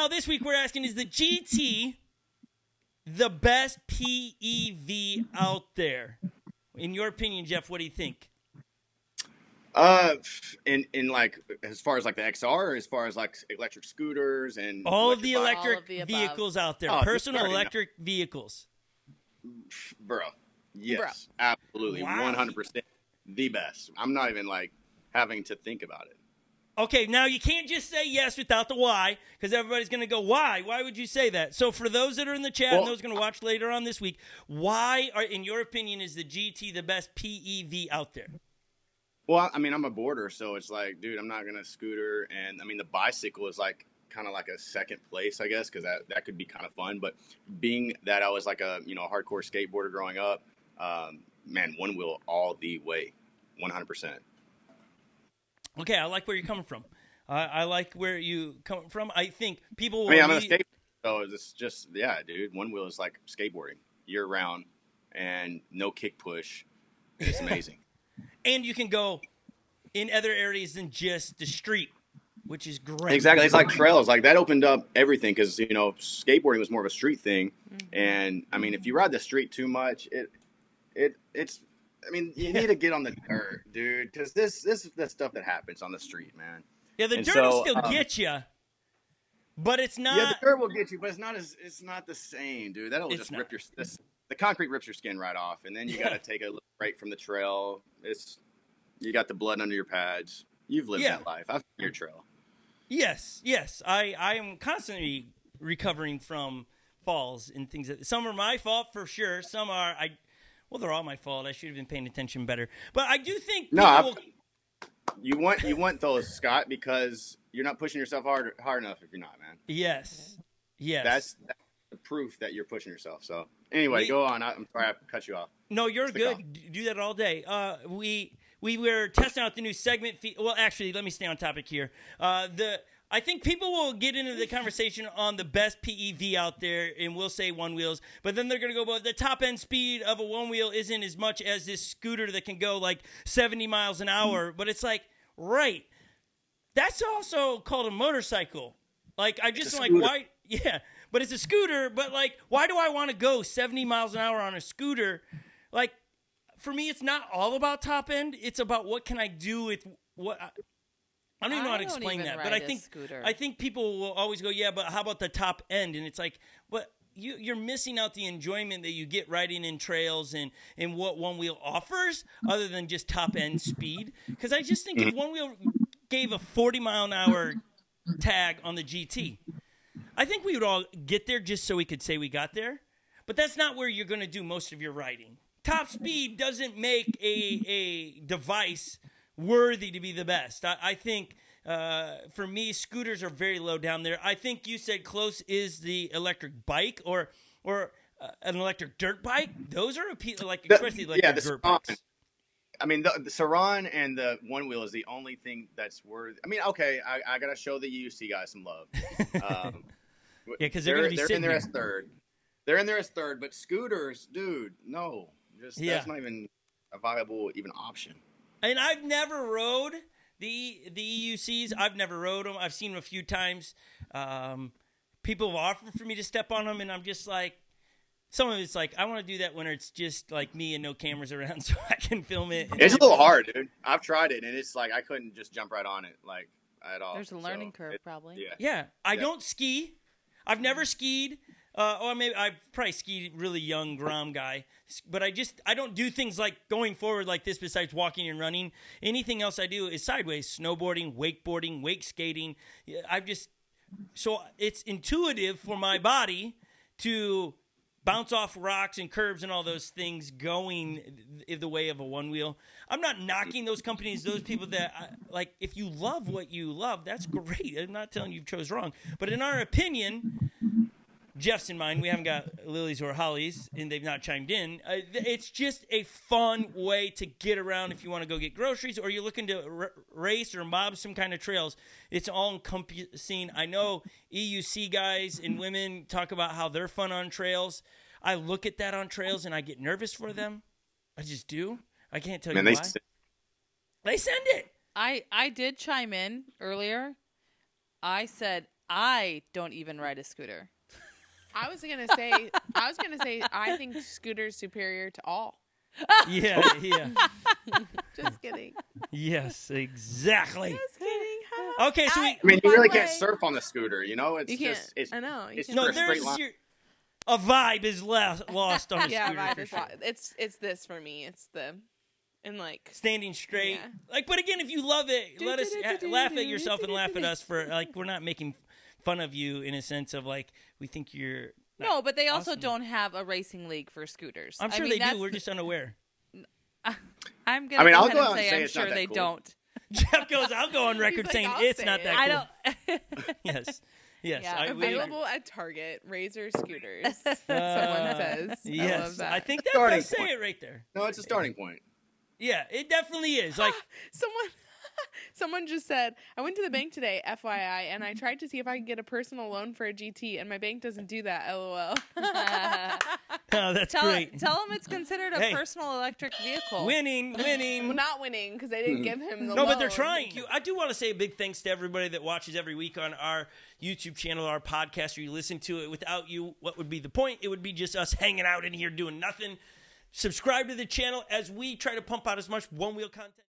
now this week we're asking, is the GT the best PEV out there? In your opinion, Jeff, what do you think? In like, as far as like the XR, or as far as like electric scooters and all of the bikes? electric vehicles out there, personal electric vehicles. Bro, yes, absolutely, 100% the best. I'm not even like having to think about it. Okay, now you can't just say yes without the why, because everybody's going to go, why? Why would you say that? So for those that are in the chat and those going to watch later on this week, why, in your opinion, is the GT the best PEV out there? Well, I mean, I'm a boarder, so it's like, dude, I'm not going to scooter. And, I mean, the bicycle is like kind of like a second place, I guess, because that could be kind of fun. But being that I was like a hardcore skateboarder growing up, man, one wheel all the way, 100%. Okay, I like where you're coming from. I like where you come from. I think people will... I mean, I'm a skateboarder, so it's just, yeah, dude, one wheel is like skateboarding year-round and no kick push. It's amazing. And you can go in other areas than just the street, which is great. Exactly. It's like trails. Like, that opened up everything because, skateboarding was more of a street thing. Mm-hmm. And, I mean, if you ride the street too much, it's... I mean, you need to get on the dirt, dude, because this is the stuff that happens on the street, man. Yeah, the dirt will still get you, but it's not. Yeah, the dirt will get you, but it's not the same, dude. That'll just rip the concrete rips your skin right off, and then you got to take a little break from the trail. You got the blood under your pads. You've lived that life. I've seen your trail. Yes. I am constantly recovering from falls and things. Some are my fault for sure. Some are Well, they're all my fault. I should have been paying attention better. But I do think you want those, Scott, because you're not pushing yourself hard enough if you're not, man. Yes. That's the proof that you're pushing yourself. So anyway, go on. I'm sorry I cut you off. No, you're good. Do that all day. We were testing out the new segment. Well, actually, let me stay on topic here. I think people will get into the conversation on the best PEV out there, and we'll say one wheels, but then they're going to go, well, the top end speed of a one wheel isn't as much as this scooter that can go like 70 miles an hour. But it's like, right. That's also called a motorcycle. Like, I just like, why? Yeah, but it's a scooter, but like, why do I want to go 70 miles an hour on a scooter? Like, for me, it's not all about top end. It's about what can I do with what I don't even know how to explain that, but I think people will always go, yeah, but how about the top end? And it's like, but you're missing out the enjoyment that you get riding in trails and what one wheel offers, other than just top end speed. Because I just think if one wheel gave a 40-mile-an-hour tag on the GT, I think we would all get there just so we could say we got there. But that's not where you're going to do most of your riding. Top speed doesn't make a device worthy to be the best. I think, for me, scooters are very low down there. I think you said close is the electric bike or an electric dirt bike. Those are especially electric dirt bikes. I mean, the Saran and the one wheel is the only thing that's worth. I mean, okay, I got to show the EUC guys some love. Because they're going to be sitting there as third. They're in there as third, but scooters, dude, no. That's not even a viable even option. And I've never rode the EUCs. I've never rode them. I've seen them a few times. People have offered for me to step on them, and I'm just like, some of it's like, I want to do that when it's just like me and no cameras around so I can film it. It's a little hard, dude. I've tried it, and it's like I couldn't just jump right on it like at all. There's a learning curve, probably. Yeah. I don't ski. I've never skied. Or maybe I've probably skied really young Grom guy, but I don't do things like going forward like this besides walking and running. Anything else I do is sideways, snowboarding, wakeboarding, wake skating. So it's intuitive for my body to bounce off rocks and curbs and all those things going the way of a one wheel. I'm not knocking those companies, those people that like, if you love what you love, that's great. I'm not telling you chose wrong, but in our opinion, Jeff's in mind. We haven't got Lily's or Holly's, and they've not chimed in. It's just a fun way to get around if you want to go get groceries or you're looking to race or mob some kind of trails. It's all encompassing. I know EUC guys and women talk about how they're fun on trails. I look at that on trails, and I get nervous for them. I just do. I can't tell you why. They send it. I did chime in earlier. I said I don't even ride a scooter. I was gonna say, I think scooters superior to all. Yeah. Just kidding. Yes, exactly. Just kidding. Okay, so I mean, you really can't surf on the scooter, you know? It's You can't. just, it's, I know. it's no, for a straight there's line. a vibe is lost on a Yeah, scooter. vibe for is sure. it's this for me. It's the and like Standing straight, Yeah. like. But again, if you love it, let us laugh at yourself and laugh at us for like we're not making fun of you in a sense of like we think you're. No, but they also awesome. don't have a racing league for scooters. I'm sure I mean, they do. We're just unaware. I'm gonna I mean, go I'll ahead go and out and say say I'm it's not sure that they cool. don't. Jeff goes, I'll go on record like, saying I'll it's say not it. that cool. I don't. Yes. Yes. Yeah, available at Target. Razor scooters. Someone says. Yes. I love that. think that Starting does say point. it right there. No, it's a starting point. Yeah, it definitely is. Like, Someone just said, I went to the bank today, FYI, and I tried to see if I could get a personal loan for a GT, and my bank doesn't do that, LOL. oh, that's great. Tell them it's considered a personal electric vehicle. Winning. Well, not winning, because they didn't give him the No, loan. but they're trying. I do want to say a big thanks to everybody that watches every week on our YouTube channel, our podcast, or you listen to it. Without you, what would be the point? It would be just us hanging out in here doing nothing. Subscribe to the channel as we try to pump out as much one-wheel content.